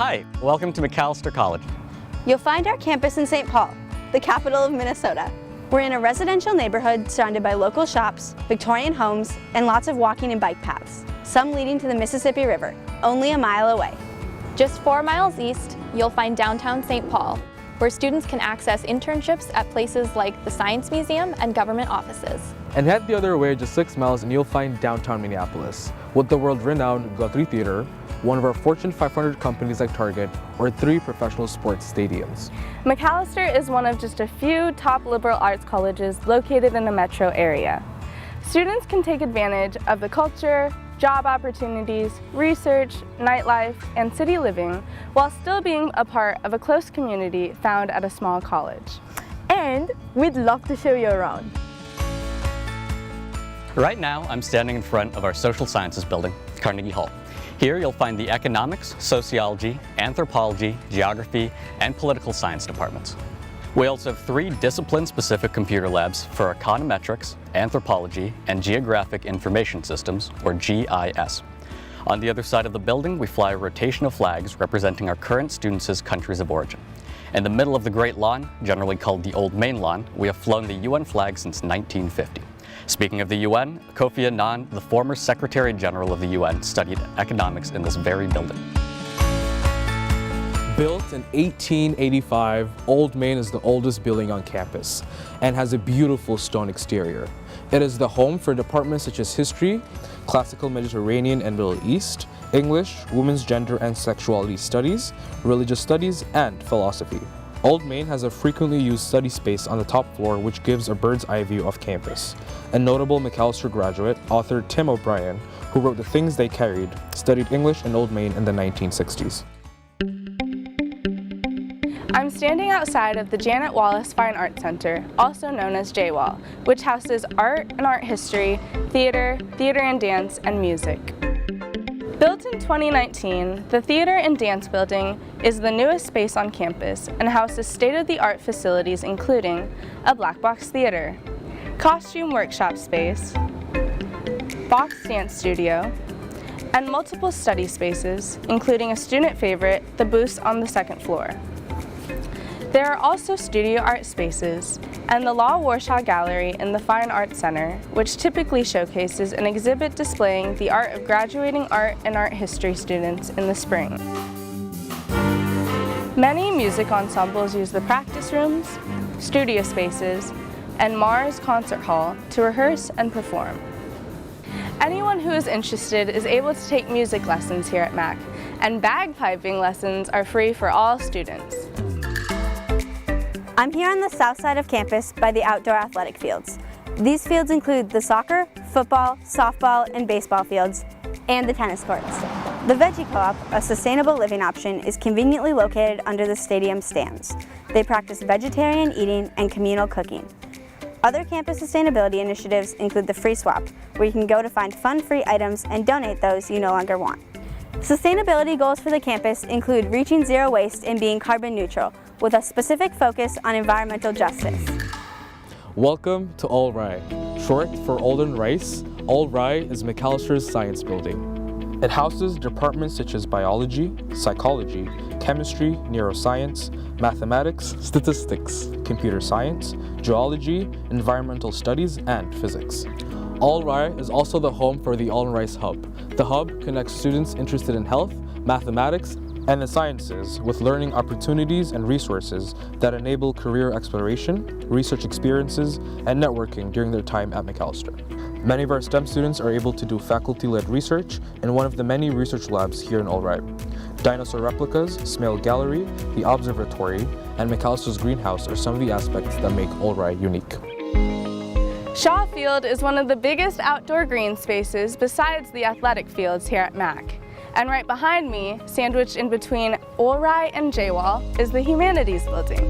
Hi, welcome to Macalester College. You'll find our campus in St. Paul, the capital of Minnesota. We're in a residential neighborhood surrounded by local shops, Victorian homes, and lots of walking and bike paths, some leading to the Mississippi River, only a mile away. Just 4 miles east, you'll find downtown St. Paul, where students can access internships at places like the Science Museum and government offices. And head the other way just 6 miles and you'll find downtown Minneapolis, with the world-renowned Guthrie Theater, one of our Fortune 500 companies like Target, or 3 professional sports stadiums. Macalester is one of just a few top liberal arts colleges located in the metro area. Students can take advantage of the culture, job opportunities, research, nightlife, and city living while still being a part of a close community found at a small college. And we'd love to show you around. Right now, I'm standing in front of our Social Sciences building, Carnegie Hall. Here you'll find the Economics, Sociology, Anthropology, Geography, and Political Science departments. We also have 3 discipline-specific computer labs for econometrics, anthropology, and geographic information systems, or GIS. On the other side of the building, we fly a rotation of flags representing our current students' countries of origin. In the middle of the Great Lawn, generally called the Old Main Lawn, we have flown the UN flag since 1950. Speaking of the UN, Kofi Annan, the former Secretary General of the UN, studied economics in this very building. Built in 1885, Old Main is the oldest building on campus and has a beautiful stone exterior. It is the home for departments such as History, Classical Mediterranean and Middle East, English, Women's Gender and Sexuality Studies, Religious Studies, and Philosophy. Old Main has a frequently used study space on the top floor which gives a bird's eye view of campus. A notable Macalester graduate, author Tim O'Brien, who wrote The Things They Carried, studied English in Old Main in the 1960s. I'm standing outside of the Janet Wallace Fine Arts Center, also known as JWAL, which houses art and art history, theater and dance, and music. Built in 2019, the Theater and Dance Building is the newest space on campus and houses state-of-the-art facilities including a black box theater, costume workshop space, box dance studio, and multiple study spaces, including a student favorite, the booths on the 2nd floor. There are also studio art spaces and the Law Warshaw Gallery in the Fine Arts Center, which typically showcases an exhibit displaying the art of graduating art and art history students in the spring. Many music ensembles use the practice rooms, studio spaces, and Mars Concert Hall to rehearse and perform. Anyone who is interested is able to take music lessons here at MAC, and bagpiping lessons are free for all students. I'm here on the south side of campus by the outdoor athletic fields. These fields include the soccer, football, softball, and baseball fields, and the tennis courts. The Veggie Co-op, a sustainable living option, is conveniently located under the stadium stands. They practice vegetarian eating and communal cooking. Other campus sustainability initiatives include the Free Swap, where you can go to find fun free items and donate those you no longer want. Sustainability goals for the campus include reaching zero waste and being carbon neutral, with a specific focus on environmental justice. Welcome to All-Ri. Short for Olden Rice, All-Ri is Macalester's science building. It houses departments such as biology, psychology, chemistry, neuroscience, mathematics, statistics, computer science, geology, environmental studies, and physics. All-Ri is also the home for the All Rice Hub. The hub connects students interested in health, mathematics, and the sciences with learning opportunities and resources that enable career exploration, research experiences, and networking during their time at Macalester. Many of our STEM students are able to do faculty-led research in one of the many research labs here in All-Ri. Dinosaur replicas, Smale Gallery, the Observatory, and Macalester's greenhouse are some of the aspects that make All-Ri unique. Shaw Field is one of the biggest outdoor green spaces besides the athletic fields here at MAC. And right behind me, sandwiched in between All-Ri and JWAL, is the Humanities Building.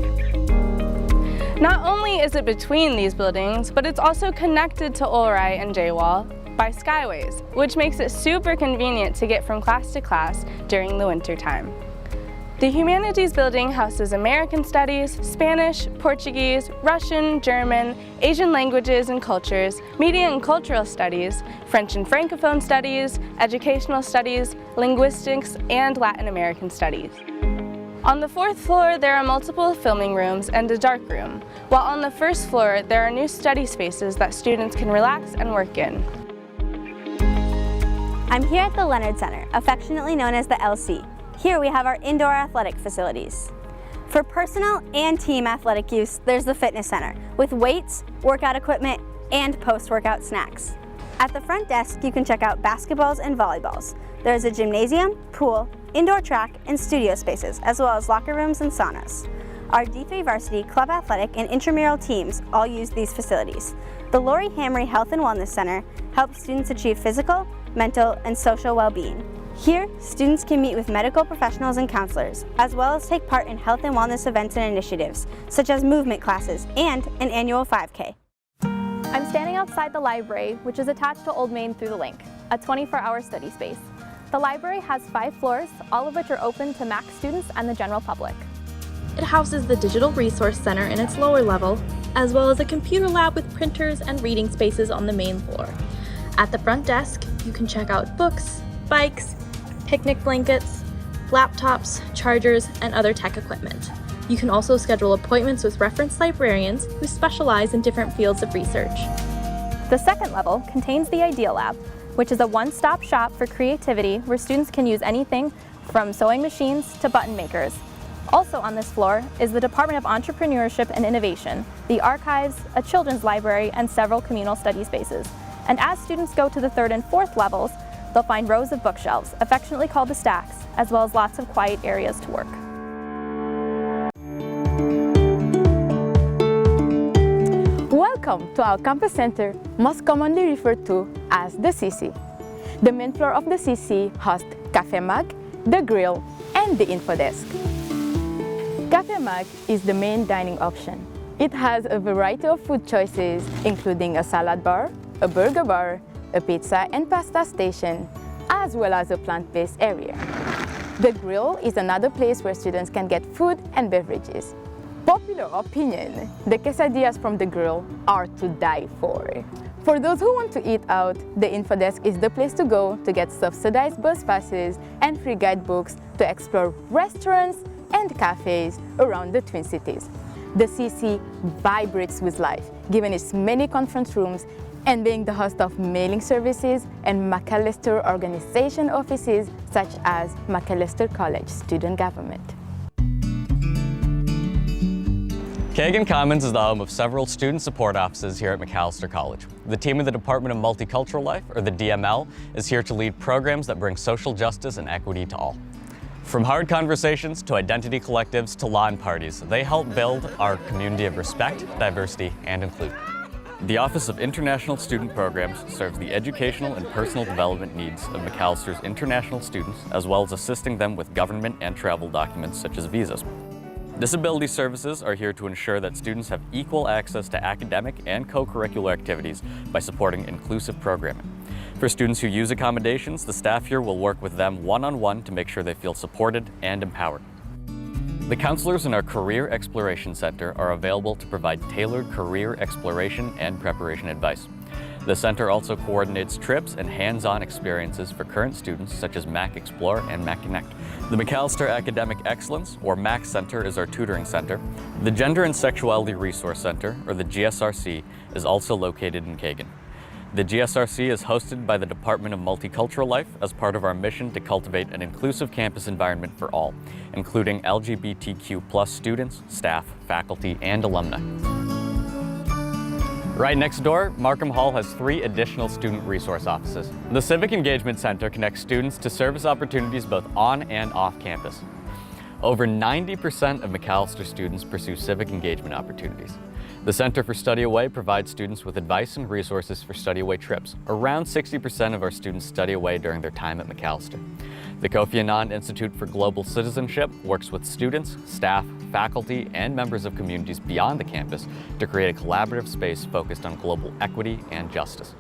Not only is it between these buildings, but it's also connected to All-Ri and JWAL by Skyways, which makes it super convenient to get from class to class during the winter time. The Humanities Building houses American Studies, Spanish, Portuguese, Russian, German, Asian languages and cultures, Media and Cultural Studies, French and Francophone Studies, Educational Studies, Linguistics, and Latin American Studies. On the 4th floor, there are multiple filming rooms and a dark room, while on the 1st floor, there are new study spaces that students can relax and work in. I'm here at the Leonard Center, affectionately known as the LC. Here we have our indoor athletic facilities. For personal and team athletic use, there's the fitness center with weights, workout equipment, and post-workout snacks. At the front desk, you can check out basketballs and volleyballs. There's a gymnasium, pool, indoor track, and studio spaces, as well as locker rooms and saunas. Our D3 varsity, club athletic, and intramural teams all use these facilities. The Lori Hamry Health and Wellness Center helps students achieve physical, mental, and social well-being. Here, students can meet with medical professionals and counselors, as well as take part in health and wellness events and initiatives, such as movement classes and an annual 5K. I'm standing outside the library, which is attached to Old Main through the link, a 24-hour study space. The library has 5 floors, all of which are open to MAC students and the general public. It houses the Digital Resource Center in its lower level, as well as a computer lab with printers and reading spaces on the main floor. At the front desk, you can check out books, bikes, picnic blankets, laptops, chargers, and other tech equipment. You can also schedule appointments with reference librarians who specialize in different fields of research. The second level contains the Idea Lab, which is a one-stop shop for creativity where students can use anything from sewing machines to button makers. Also on this floor is the Department of Entrepreneurship and Innovation, the archives, a children's library, and several communal study spaces. And as students go to the 3rd and 4th levels, they'll find rows of bookshelves, affectionately called the stacks, as well as lots of quiet areas to work. Welcome to our campus center, most commonly referred to as the CC. The main floor of the CC hosts Cafe Mag, the grill, and the info desk. Cafe Mag is the main dining option. It has a variety of food choices, including a salad bar, a burger bar, a pizza and pasta station, as well as a plant-based area. The grill is another place where students can get food and beverages. Popular opinion, the quesadillas from the grill are to die for. For those who want to eat out, the info desk is the place to go to get subsidized bus passes and free guidebooks to explore restaurants and cafes around the Twin Cities. The CC vibrates with life, given its many conference rooms and being the host of mailing services and Macalester organization offices such as Macalester College Student Government. Kagan Commons is the home of several student support offices here at Macalester College. The team of the Department of Multicultural Life, or the DML, is here to lead programs that bring social justice and equity to all. From hard conversations to identity collectives to lawn parties, they help build our community of respect, diversity, and inclusion. The Office of International Student Programs serves the educational and personal development needs of Macalester's international students, as well as assisting them with government and travel documents such as visas. Disability services are here to ensure that students have equal access to academic and co-curricular activities by supporting inclusive programming. For students who use accommodations, the staff here will work with them one-on-one to make sure they feel supported and empowered. The counselors in our Career Exploration Center are available to provide tailored career exploration and preparation advice. The center also coordinates trips and hands-on experiences for current students such as Mac Explore and Mac Connect. The Macalester Academic Excellence, or MAC Center, is our tutoring center. The Gender and Sexuality Resource Center, or the GSRC, is also located in Kagan. The GSRC is hosted by the Department of Multicultural Life as part of our mission to cultivate an inclusive campus environment for all, including LGBTQ+ students, staff, faculty, and alumni. Right next door, Markham Hall has 3 additional student resource offices. The Civic Engagement Center connects students to service opportunities both on and off campus. Over 90% of Macalester students pursue civic engagement opportunities. The Center for Study Away provides students with advice and resources for study away trips. Around 60% of our students study away during their time at Macalester. The Kofi Annan Institute for Global Citizenship works with students, staff, faculty, and members of communities beyond the campus to create a collaborative space focused on global equity and justice.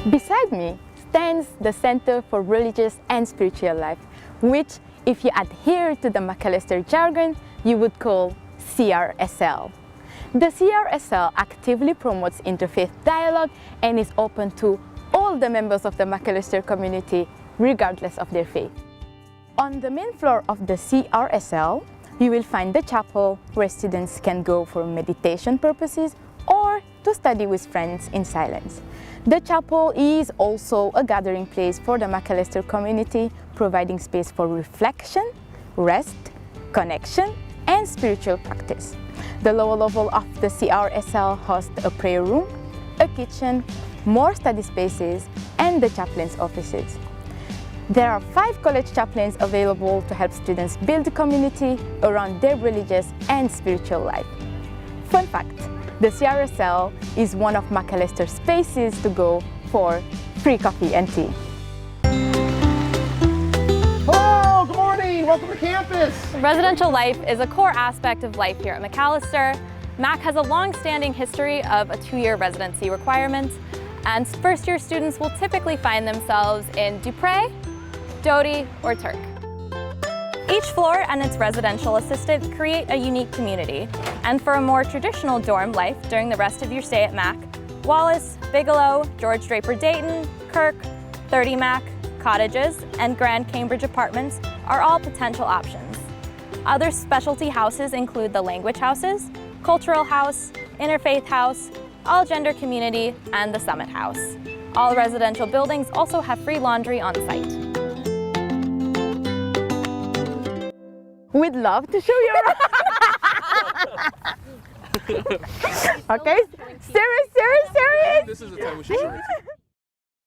Beside me stands the Center for Religious and Spiritual Life, which, if you adhere to the McAllister jargon, you would call CRSL. The CRSL actively promotes interfaith dialogue and is open to all the members of the McAllister community, regardless of their faith. On the main floor of the CRSL, you will find the chapel where students can go for meditation purposes or to study with friends in silence. The chapel is also a gathering place for the McAllister community, providing space for reflection, rest, connection, and spiritual practice. The lower level of the CRSL hosts a prayer room, a kitchen, more study spaces, and the chaplain's offices. There are 5 college chaplains available to help students build a community around their religious and spiritual life. Fun fact, the CRSL is one of McAllister's spaces to go for free coffee and tea. Hello, good morning, welcome to campus. Residential life is a core aspect of life here at McAllister. Mac has a long-standing history of a 2-year residency requirement, and first-year students will typically find themselves in Dupre, Doty, or Turk. Each floor and its residential assistant create a unique community, and for a more traditional dorm life during the rest of your stay at Mac, Wallace, Bigelow, George Draper Dayton, Kirk, 30 Mac, Cottages, and Grand Cambridge Apartments are all potential options. Other specialty houses include the Language Houses, Cultural House, Interfaith House, All Gender Community, and the Summit House. All residential buildings also have free laundry on site. We'd love to show you around. Okay, serious. This is the time we should show it.